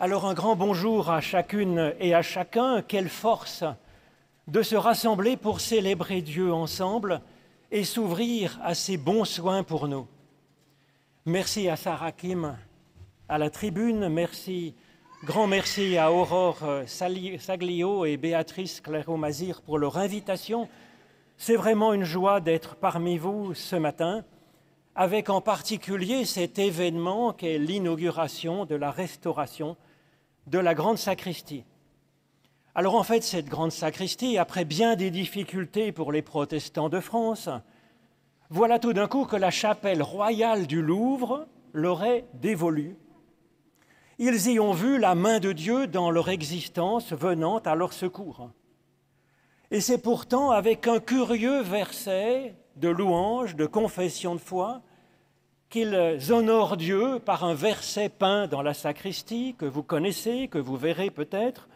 Alors un grand bonjour à chacune et à chacun. Quelle force de se rassembler pour célébrer Dieu ensemble et s'ouvrir à ses bons soins pour nous. Merci à Sarah Kim à la tribune, grand merci à Aurore Saglio et Béatrice Claireau-Mazir pour leur invitation. C'est vraiment une joie d'être parmi vous ce matin, avec en particulier cet événement qu'est l'inauguration de la restauration de la grande sacristie. Alors en fait, cette grande sacristie, après bien des difficultés pour les protestants de France, voilà tout d'un coup que la chapelle royale du Louvre leur est dévolue. Ils y ont vu la main de Dieu dans leur existence venant à leur secours. Et c'est pourtant avec un curieux verset de louange, de confession de foi, qu'ils honorent Dieu par un verset peint dans la sacristie, que vous connaissez, que vous verrez peut-être,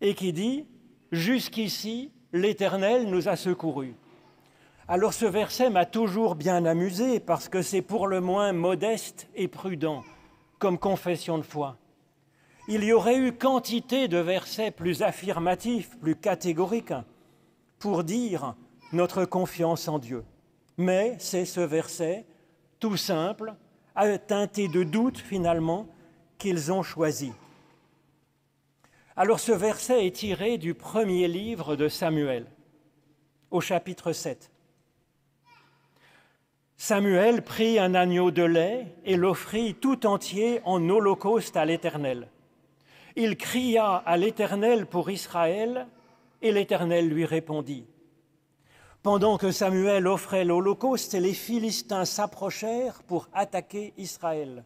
et qui dit « Jusqu'ici, l'Éternel nous a secourus ». Alors ce verset m'a toujours bien amusé parce que c'est pour le moins modeste et prudent comme confession de foi. Il y aurait eu quantité de versets plus affirmatifs, plus catégoriques, pour dire notre confiance en Dieu. Mais c'est ce verset, tout simple, teinté de doute finalement, qu'ils ont choisi. Alors ce verset est tiré du premier livre de Samuel, au chapitre 7. Samuel prit un agneau de lait et l'offrit tout entier en holocauste à l'Éternel. Il cria à l'Éternel pour Israël, et l'Éternel lui répondit. Pendant que Samuel offrait l'holocauste, les Philistins s'approchèrent pour attaquer Israël.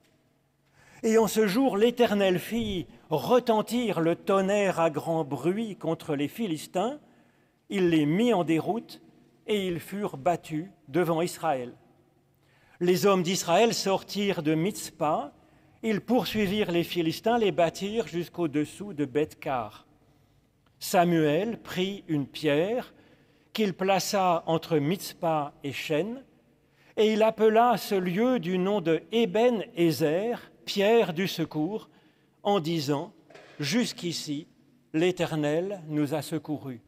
Et en ce jour, l'Éternel fit retentir le tonnerre à grand bruit contre les Philistins. Il les mit en déroute et ils furent battus devant Israël. Les hommes d'Israël sortirent de Mitzpa, ils poursuivirent les Philistins, les battirent jusqu'au-dessous de Beth-Kar. Samuel prit une pierre qu'il plaça entre Mitzpa et Shen, et il appela ce lieu du nom de Eben-Ézer, pierre du secours, en disant « Jusqu'ici, l'Éternel nous a secourus ».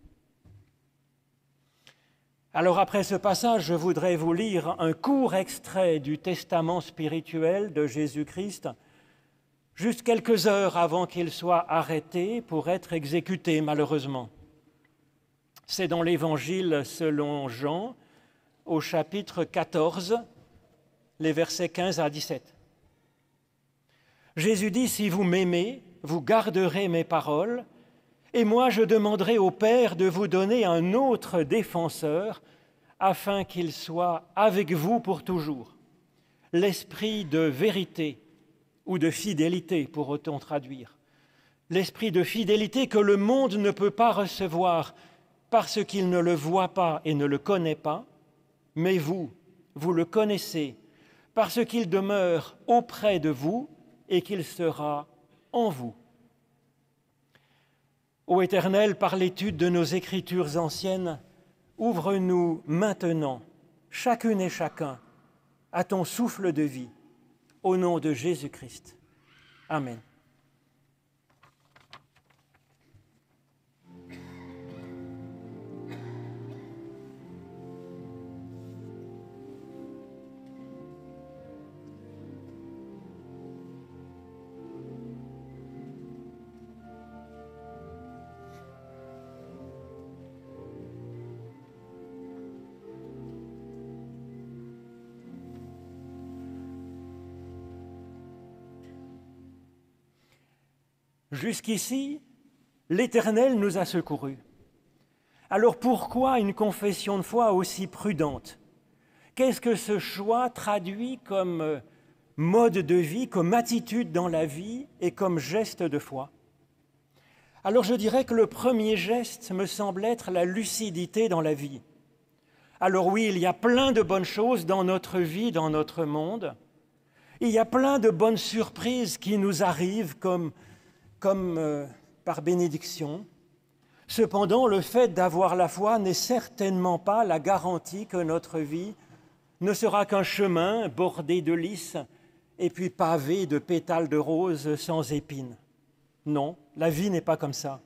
Alors après ce passage, je voudrais vous lire un court extrait du testament spirituel de Jésus-Christ, juste quelques heures avant qu'il soit arrêté pour être exécuté, malheureusement. C'est dans l'Évangile selon Jean, au chapitre 14, les versets 15 à 17. Jésus dit « Si vous m'aimez, vous garderez mes paroles, et moi je demanderai au Père de vous donner un autre défenseur, afin qu'il soit avec vous pour toujours. L'esprit de vérité, ou de fidélité, pourrait-on traduire. L'esprit de fidélité que le monde ne peut pas recevoir parce qu'il ne le voit pas et ne le connaît pas, mais vous le connaissez, parce qu'il demeure auprès de vous et qu'il sera en vous. Ô Éternel, par l'étude de nos Écritures anciennes, ouvre-nous maintenant, chacune et chacun, à ton souffle de vie, au nom de Jésus-Christ. Amen. Jusqu'ici, l'Éternel nous a secourus. Alors pourquoi une confession de foi aussi prudente? Qu'est-ce que ce choix traduit comme mode de vie, comme attitude dans la vie et comme geste de foi? Alors je dirais que le premier geste me semble être la lucidité dans la vie. Alors oui, il y a plein de bonnes choses dans notre vie, dans notre monde. Il y a plein de bonnes surprises qui nous arrivent comme par bénédiction. Cependant, le fait d'avoir la foi n'est certainement pas la garantie que notre vie ne sera qu'un chemin bordé de lys et puis pavé de pétales de roses sans épines. Non, la vie n'est pas comme ça.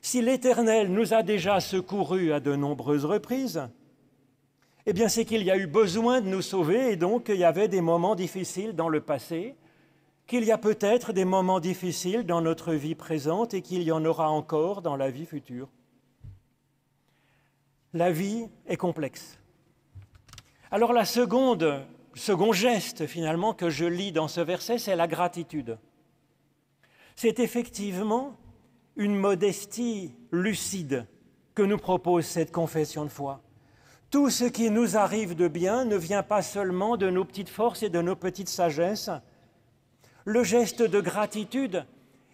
Si l'Éternel nous a déjà secourus à de nombreuses reprises, eh bien c'est qu'il y a eu besoin de nous sauver et donc il y avait des moments difficiles dans le passé, qu'il y a peut-être des moments difficiles dans notre vie présente et qu'il y en aura encore dans la vie future. La vie est complexe. Alors le second geste finalement que je lis dans ce verset, c'est la gratitude. C'est effectivement une modestie lucide que nous propose cette confession de foi. Tout ce qui nous arrive de bien ne vient pas seulement de nos petites forces et de nos petites sagesses. Le geste de gratitude,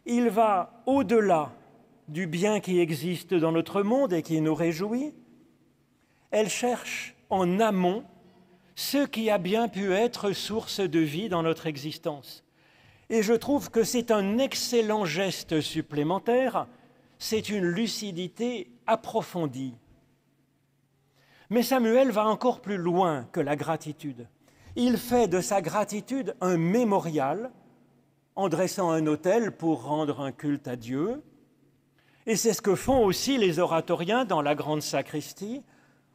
il va au-delà du bien qui existe dans notre monde et qui nous réjouit. Elle cherche en amont ce qui a bien pu être source de vie dans notre existence. Et je trouve que c'est un excellent geste supplémentaire, c'est une lucidité approfondie. Mais Samuel va encore plus loin que la gratitude. Il fait de sa gratitude un mémorial en dressant un autel pour rendre un culte à Dieu. Et c'est ce que font aussi les oratoriens dans la grande sacristie,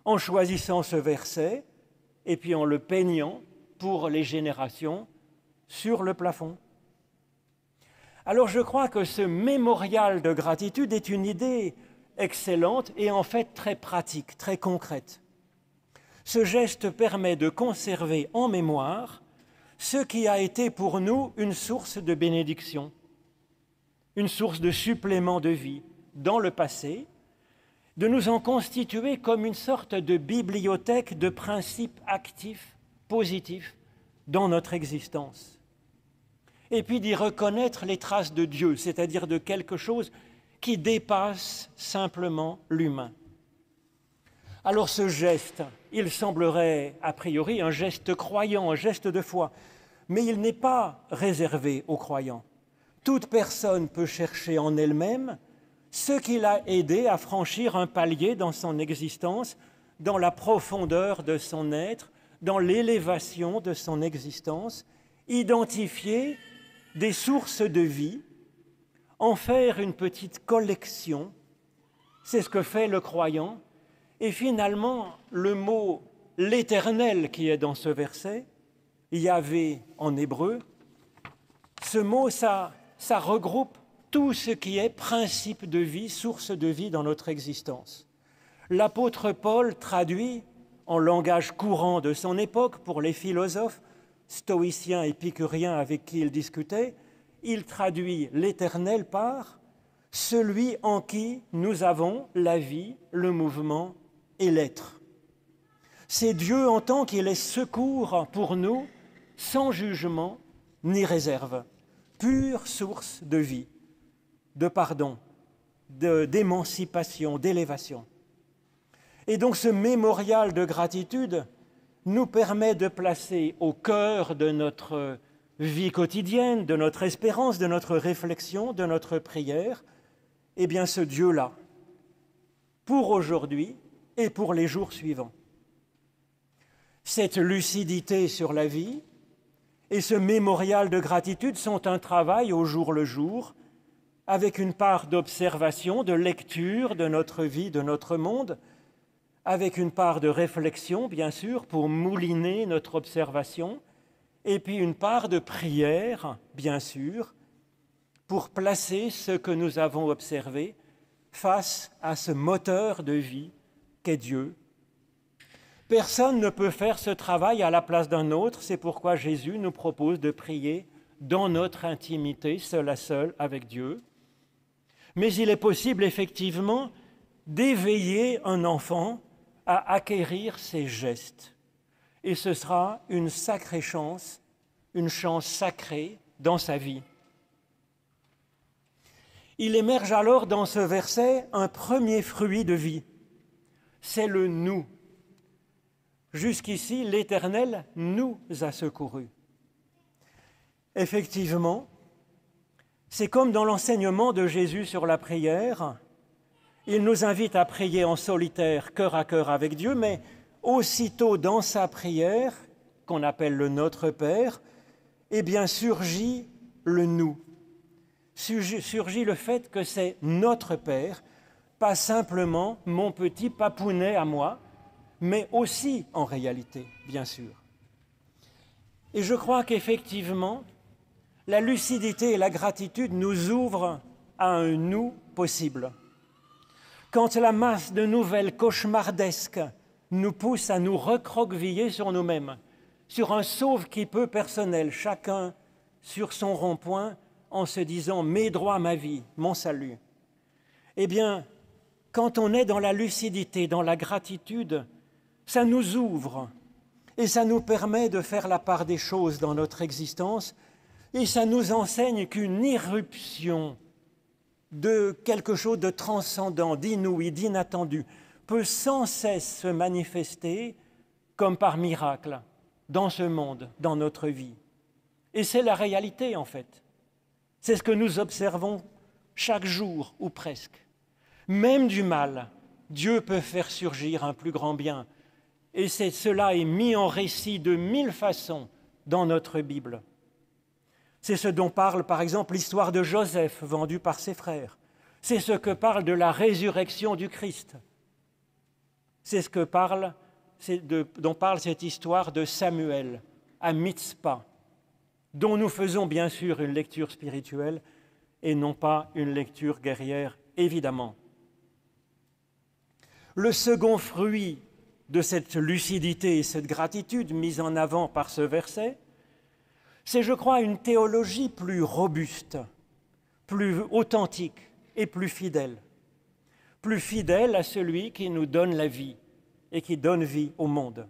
en choisissant ce verset et puis en le peignant pour les générations sur le plafond. Alors je crois que ce mémorial de gratitude est une idée excellente et en fait très pratique, très concrète. Ce geste permet de conserver en mémoire ce qui a été pour nous une source de bénédiction, une source de supplément de vie dans le passé, de nous en constituer comme une sorte de bibliothèque de principes actifs, positifs dans notre existence. Et puis d'y reconnaître les traces de Dieu, c'est-à-dire de quelque chose qui dépasse simplement l'humain. Alors ce geste, il semblerait a priori un geste croyant, un geste de foi, mais il n'est pas réservé aux croyants. Toute personne peut chercher en elle-même ce qui l'a aidé à franchir un palier dans son existence, dans la profondeur de son être, dans l'élévation de son existence, identifier des sources de vie, en faire une petite collection, c'est ce que fait le croyant. Et finalement, le mot « l'Éternel » qui est dans ce verset, Yahvé en hébreu, ce mot, ça regroupe tout ce qui est principe de vie, source de vie dans notre existence. L'apôtre Paul traduit en langage courant de son époque pour les philosophes, stoïciens, épicuriens avec qui il discutait, il traduit l'Éternel par « celui en qui nous avons la vie, le mouvement et l'être ». C'est Dieu en tant qu'il est secours pour nous, sans jugement ni réserve, pure source de vie, de pardon, d'émancipation, d'élévation. Et donc ce mémorial de gratitude nous permet de placer au cœur de notre vie quotidienne, de notre espérance, de notre réflexion, de notre prière, eh bien ce Dieu-là, pour aujourd'hui et pour les jours suivants. Cette lucidité sur la vie et ce mémorial de gratitude sont un travail au jour le jour, avec une part d'observation, de lecture de notre vie, de notre monde, avec une part de réflexion, bien sûr, pour mouliner notre observation, et puis une part de prière, bien sûr, pour placer ce que nous avons observé face à ce moteur de vie qu'est Dieu. Personne ne peut faire ce travail à la place d'un autre, c'est pourquoi Jésus nous propose de prier dans notre intimité, seul à seul avec Dieu. Mais il est possible effectivement d'éveiller un enfant à acquérir ces gestes. Et ce sera une sacrée chance, une chance sacrée dans sa vie. Il émerge alors dans ce verset un premier fruit de vie, c'est le « nous ». Jusqu'ici, l'Éternel nous a secourus. Effectivement, c'est comme dans l'enseignement de Jésus sur la prière, il nous invite à prier en solitaire, cœur à cœur avec Dieu, mais aussitôt dans sa prière, qu'on appelle le Notre Père, eh bien surgit le « nous ». surgit le fait que c'est notre Père, pas simplement mon petit papounet à moi, mais aussi en réalité, bien sûr. Et je crois qu'effectivement, la lucidité et la gratitude nous ouvrent à un nous possible. Quand la masse de nouvelles cauchemardesques nous pousse à nous recroqueviller sur nous-mêmes, sur un sauve-qui-peut personnel, chacun sur son rond-point, en se disant « mes droits, ma vie, mon salut », eh bien, quand on est dans la lucidité, dans la gratitude, ça nous ouvre et ça nous permet de faire la part des choses dans notre existence et ça nous enseigne qu'une irruption de quelque chose de transcendant, d'inouï, d'inattendu, peut sans cesse se manifester comme par miracle dans ce monde, dans notre vie. Et c'est la réalité en fait. C'est ce que nous observons chaque jour ou presque. Même du mal, Dieu peut faire surgir un plus grand bien. Et cela est mis en récit de 1000 façons dans notre Bible. C'est ce dont parle par exemple l'histoire de Joseph vendu par ses frères. C'est ce que parle de la résurrection du Christ. C'est ce que dont parle cette histoire de Samuel à Mitzpah, dont nous faisons bien sûr une lecture spirituelle et non pas une lecture guerrière, évidemment. Le second fruit de cette lucidité et cette gratitude mise en avant par ce verset, c'est, je crois, une théologie plus robuste, plus authentique et plus fidèle à celui qui nous donne la vie et qui donne vie au monde.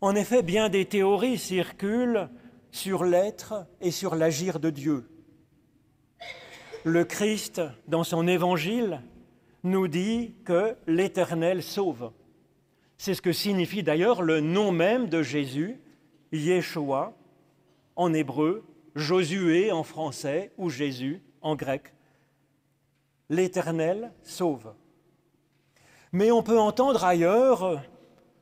En effet, bien des théories circulent sur l'être et sur l'agir de Dieu. Le Christ, dans son évangile, nous dit que l'Éternel sauve. C'est ce que signifie d'ailleurs le nom même de Jésus, Yeshua, en hébreu, Josué en français ou Jésus en grec. L'Éternel sauve. Mais on peut entendre ailleurs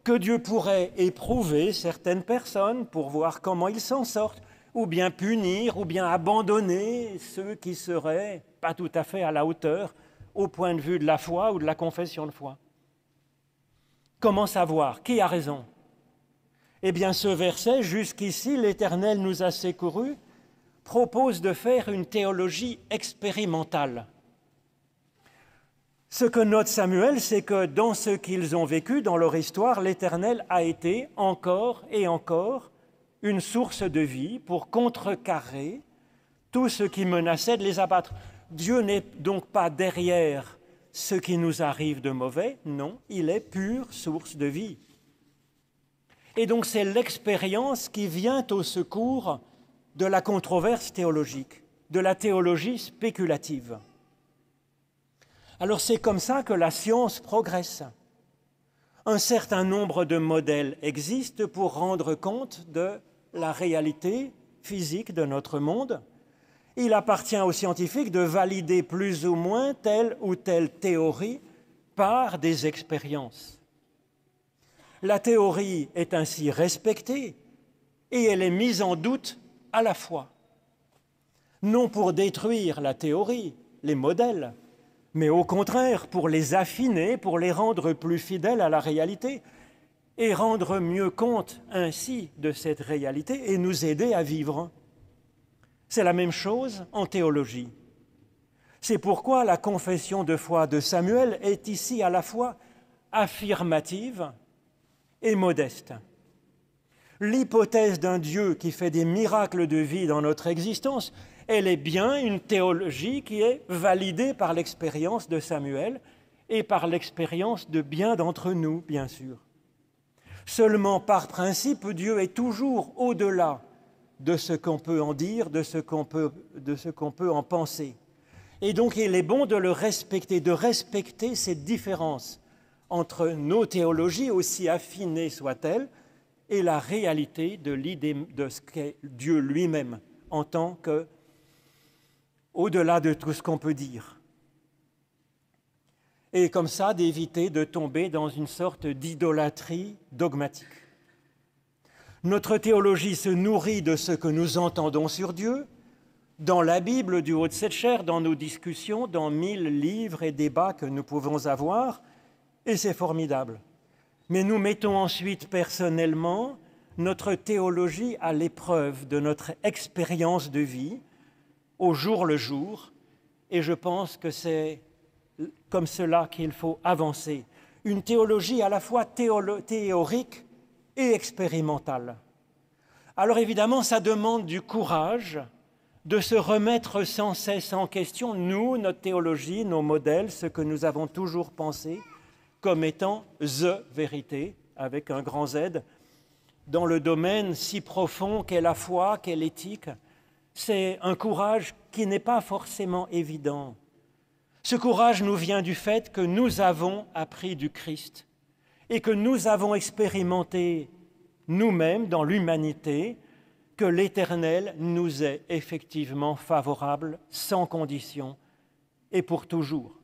que Dieu pourrait éprouver certaines personnes pour voir comment ils s'en sortent, ou bien punir, ou bien abandonner ceux qui seraient pas tout à fait à la hauteur au point de vue de la foi ou de la confession de foi. Comment savoir? Qui a raison? Eh bien, ce verset, jusqu'ici, l'Éternel nous a secourus, propose de faire une théologie expérimentale. Ce que note Samuel, c'est que dans ce qu'ils ont vécu, dans leur histoire, l'Éternel a été encore et encore une source de vie pour contrecarrer tout ce qui menaçait de les abattre. Dieu n'est donc pas derrière ce qui nous arrive de mauvais, non, il est pure source de vie. Et donc c'est l'expérience qui vient au secours de la controverse théologique, de la théologie spéculative. Alors c'est comme ça que la science progresse. Un certain nombre de modèles existent pour rendre compte de la réalité physique de notre monde. Il appartient aux scientifiques de valider plus ou moins telle ou telle théorie par des expériences. La théorie est ainsi respectée et elle est mise en doute à la fois. Non pour détruire la théorie, les modèles, mais au contraire pour les affiner, pour les rendre plus fidèles à la réalité et rendre mieux compte ainsi de cette réalité et nous aider à vivre. C'est la même chose en théologie. C'est pourquoi la confession de foi de Samuel est ici à la fois affirmative et modeste. L'hypothèse d'un Dieu qui fait des miracles de vie dans notre existence, elle est bien une théologie qui est validée par l'expérience de Samuel et par l'expérience de bien d'entre nous, bien sûr. Seulement, par principe, Dieu est toujours au-delà de ce qu'on peut en dire, de ce qu'on peut en penser. Et donc, il est bon de le respecter, de respecter cette différence entre nos théologies, aussi affinées soient-elles, et la réalité de l'idée de ce qu'est Dieu lui-même, en tant que, au-delà de tout ce qu'on peut dire. Et comme ça, d'éviter de tomber dans une sorte d'idolâtrie dogmatique. Notre théologie se nourrit de ce que nous entendons sur Dieu, dans la Bible du haut de cette chaire, dans nos discussions, dans 1000 livres et débats que nous pouvons avoir, et c'est formidable. Mais nous mettons ensuite personnellement notre théologie à l'épreuve de notre expérience de vie, au jour le jour, et je pense que c'est comme cela qu'il faut avancer. Une théologie à la fois théorique et expérimentale. Alors évidemment, ça demande du courage de se remettre sans cesse en question, nous, notre théologie, nos modèles, ce que nous avons toujours pensé comme étant the vérité, avec un grand Z, dans le domaine si profond qu'est la foi, qu'est l'éthique. C'est un courage qui n'est pas forcément évident. Ce courage nous vient du fait que nous avons appris du Christ et que nous avons expérimenté nous-mêmes dans l'humanité que l'Éternel nous est effectivement favorable, sans condition et pour toujours.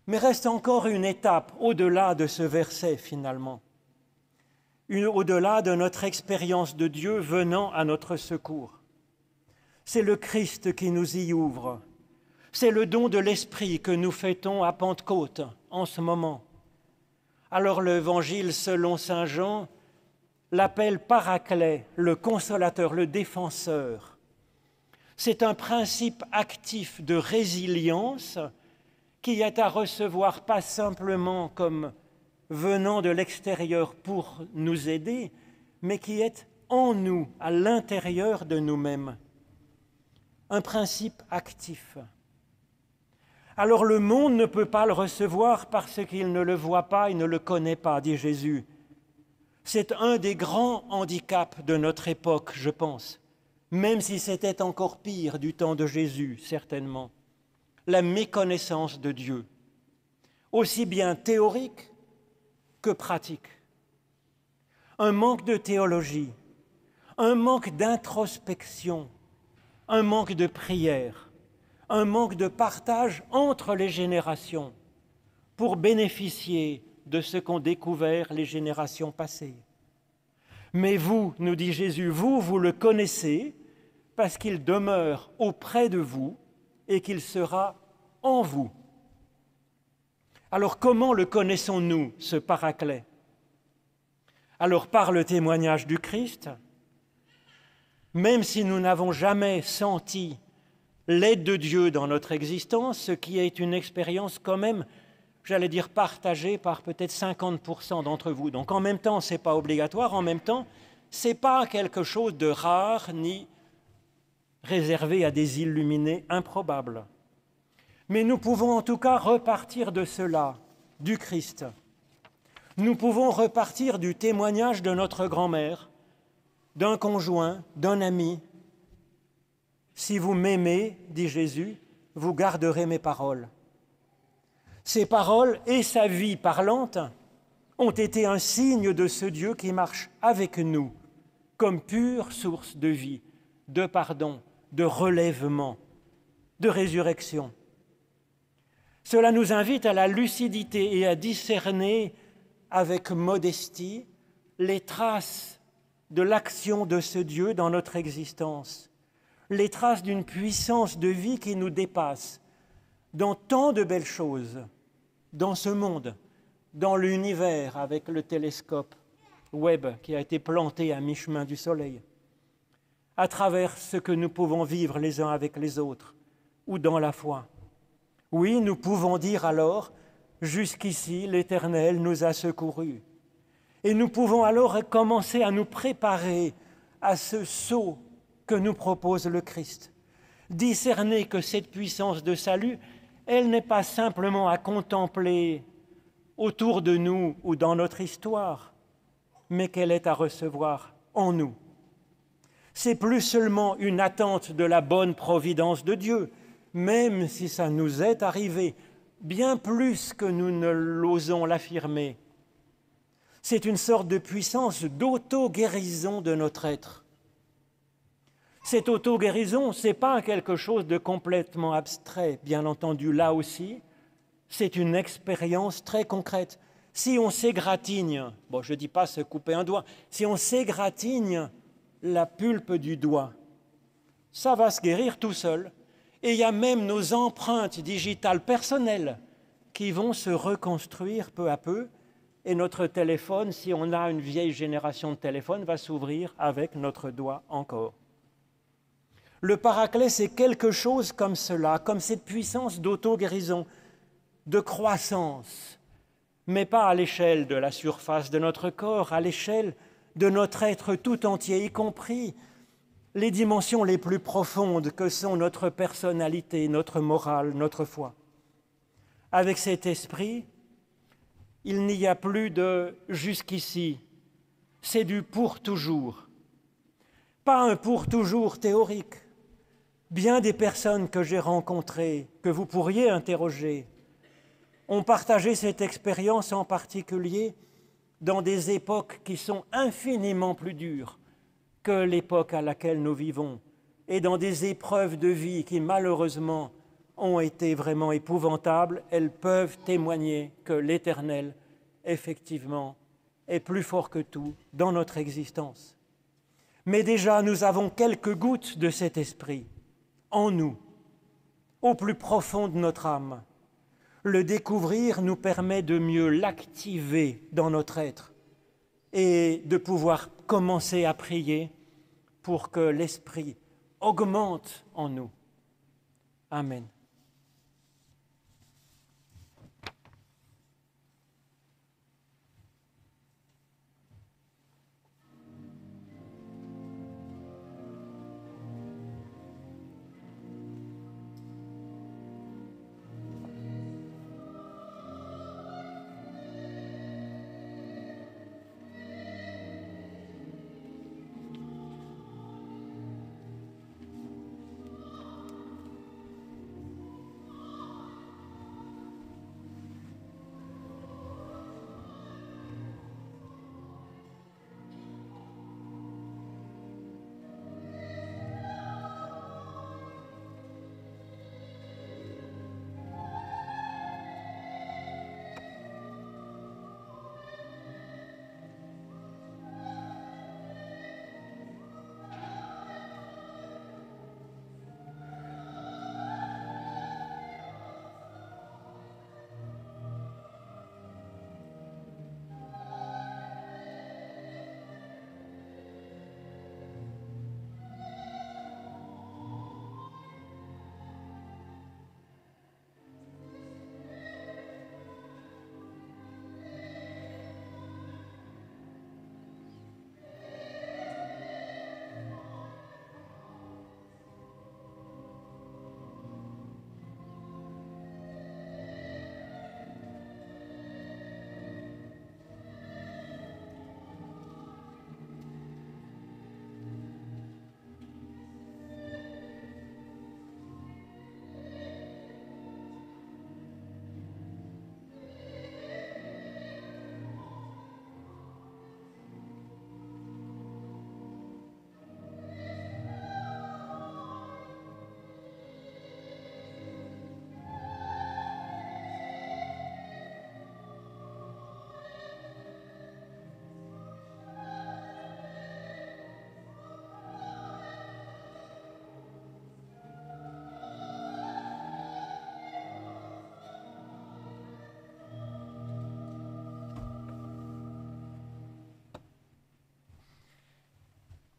Mais reste encore une étape au-delà de ce verset finalement, au-delà de notre expérience de Dieu venant à notre secours. C'est le Christ qui nous y ouvre. C'est le don de l'Esprit que nous fêtons à Pentecôte en ce moment. Alors l'Évangile selon saint Jean l'appelle Paraclet, le consolateur, le défenseur. C'est un principe actif de résilience qui est à recevoir pas simplement comme venant de l'extérieur pour nous aider, mais qui est en nous, à l'intérieur de nous-mêmes. Un principe actif. Alors le monde ne peut pas le recevoir parce qu'il ne le voit pas, il ne le connaît pas, dit Jésus. C'est un des grands handicaps de notre époque, je pense, même si c'était encore pire du temps de Jésus, certainement. La méconnaissance de Dieu, aussi bien théorique que pratique. Un manque de théologie, un manque d'introspection, un manque de prière, un manque de partage entre les générations pour bénéficier de ce qu'ont découvert les générations passées. Mais vous, nous dit Jésus, vous le connaissez parce qu'il demeure auprès de vous et qu'il sera en vous. Alors comment le connaissons-nous, ce Paraclet? Alors par le témoignage du Christ, même si nous n'avons jamais senti l'aide de Dieu dans notre existence, ce qui est une expérience quand même, j'allais dire, partagée par peut-être 50% d'entre vous. Donc en même temps, ce n'est pas obligatoire, en même temps, ce n'est pas quelque chose de rare ni réservé à des illuminés improbables. Mais nous pouvons en tout cas repartir de cela, du Christ. Nous pouvons repartir du témoignage de notre grand-mère, d'un conjoint, d'un ami. Si vous m'aimez, dit Jésus, vous garderez mes paroles. Ces paroles et sa vie parlante ont été un signe de ce Dieu qui marche avec nous comme pure source de vie, de pardon, de relèvement, de résurrection. Cela nous invite à la lucidité et à discerner avec modestie les traces de l'action de ce Dieu dans notre existence, les traces d'une puissance de vie qui nous dépasse dans tant de belles choses, dans ce monde, dans l'univers avec le télescope Webb qui a été planté à mi-chemin du Soleil, à travers ce que nous pouvons vivre les uns avec les autres, ou dans la foi. Oui, nous pouvons dire alors, jusqu'ici, l'Éternel nous a secourus. Et nous pouvons alors commencer à nous préparer à ce saut que nous propose le Christ. Discerner que cette puissance de salut, elle n'est pas simplement à contempler autour de nous ou dans notre histoire, mais qu'elle est à recevoir en nous. C'est plus seulement une attente de la bonne providence de Dieu, même si ça nous est arrivé, bien plus que nous ne l'osons l'affirmer. C'est une sorte de puissance d'auto-guérison de notre être. Cette auto-guérison, ce n'est pas quelque chose de complètement abstrait, bien entendu, là aussi, c'est une expérience très concrète. Si on s'égratigne, bon, je ne dis pas se couper un doigt, si on s'égratigne la pulpe du doigt, Ça va se guérir tout seul. Et il y a même nos empreintes digitales personnelles qui vont se reconstruire peu à peu. Et notre téléphone, si on a une vieille génération de téléphone, va s'ouvrir avec notre doigt encore. Le Paraclet, c'est quelque chose comme cela, comme cette puissance d'auto-guérison, de croissance, mais pas à l'échelle de la surface de notre corps, à l'échelle de notre être tout entier, y compris les dimensions les plus profondes que sont notre personnalité, notre morale, notre foi. Avec cet esprit, il n'y a plus de jusqu'ici, c'est du pour toujours. Pas un pour toujours théorique. Bien des personnes que j'ai rencontrées, que vous pourriez interroger, ont partagé cette expérience en particulier dans des époques qui sont infiniment plus dures que l'époque à laquelle nous vivons et dans des épreuves de vie qui malheureusement ont été vraiment épouvantables. Elles peuvent témoigner que l'Éternel, effectivement, est plus fort que tout dans notre existence. Mais déjà, nous avons quelques gouttes de cet esprit en nous, au plus profond de notre âme. Le découvrir nous permet de mieux l'activer dans notre être et de pouvoir commencer à prier pour que l'Esprit augmente en nous. Amen.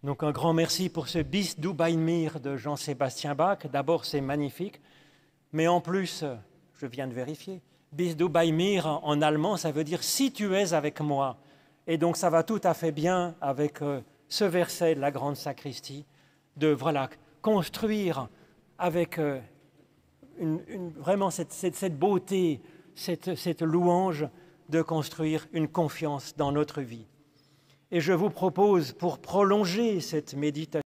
Donc un grand merci pour ce Bis du bei mir de Jean-Sébastien Bach. D'abord, c'est magnifique, mais en plus, je viens de vérifier, Bis du bei mir en allemand, ça veut dire « si tu es avec moi ». Et donc ça va tout à fait bien avec ce verset de la grande sacristie, de voilà, construire avec vraiment cette beauté, cette louange, de construire une confiance dans notre vie. Et je vous propose, pour prolonger cette méditation,